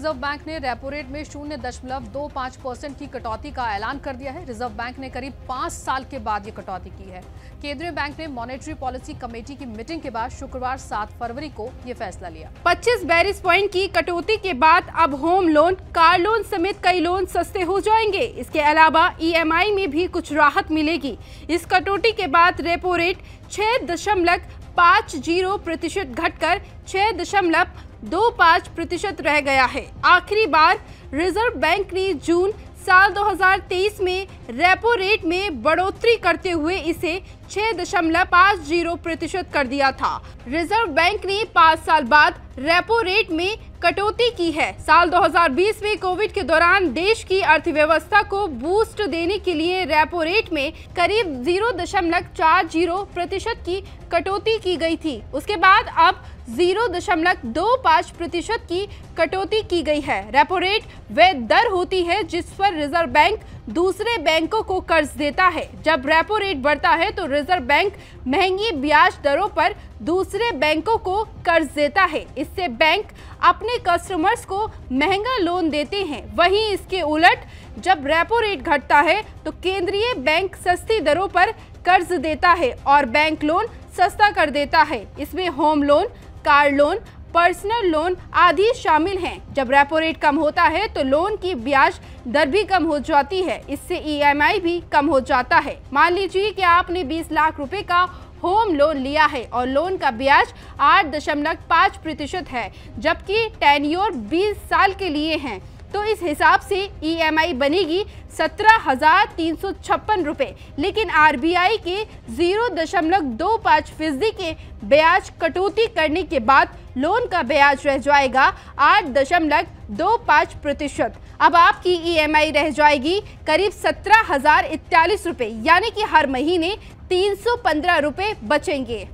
Reserve bank ने repo rate में 0.25% की कटौती का ऐलान कर दिया है। रिजर्व बैंक ने करीब 5 साल के बाद ये कटौती की है। केंद्रीय बैंक ने मॉनेटरी पॉलिसी कमेटी की मीटिंग के बाद शुक्रवार 7 फरवरी को ये फैसला लिया। 25 बेसिस पॉइंट की कटौती के बाद अब होम लोन, कार लोन समेत कई लोन सस्ते हो जाएंगे। इसके अलावा EMI में भी कुछ राहत मिलेगी। इस कटौती के बाद रेपो रेट 6.50% घटकर 6.25% रह गया है। आखिरी बार रिजर्व बैंक ने जून साल 2023 में रेपो रेट में बढ़ोतरी करते हुए इसे 6.50% कर दिया था। रिजर्व बैंक ने 5 साल बाद रेपो रेट में कटौती की है। साल 2020 में कोविड के दौरान देश की अर्थव्यवस्था को बूस्ट देने के लिए रेपो रेट में करीब 0.40% की कटौती की गई थी। उसके बाद अब 0.25% की कटौती की गई है। रेपो रेट वह दर होती है जिस पर रिजर्व बैंक दूसरे बैंकों को कर्ज देता है। जब रेपो रेट बढ़ता है तो रिजर्व बैंक महंगी ब्याज दरों पर दूसरे बैंकों को कर्ज देता है। इससे बैंक अपने कस्टमर्स को महंगा लोन देते हैं। वहीं इसके उलट जब रेपो रेट घटता है तो केंद्रीय बैंक सस्ती दरों पर कर्ज देता है और बैंक लोन सस्ता कर देता है। इसमें home loan, car loan, personal loan आदि शामिल हैं। जब रेपो रेट कम होता है तो लोन की ब्याज दर भी कम हो जाती है। इससे EMI भी कम हो जाता है। मान लीजिए कि आपने 20 लाख रुपए का होम लोन लिया है और लोन का ब्याज 8.5% है, जबकि टेन्योर 20 साल के लिए हैं, तो इस हिसाब से EMI बनेगी 17,356 रुपए। लेकिन RBI के 0.25% के ब्याज कटौती करने के बाद लोन का ब्याज रह जाएगा 8.25%। अब आपकी EMI रह जाएगी करीब 17,041 रुपए, यानी कि हर महीने 315 रुपए बचेंगे।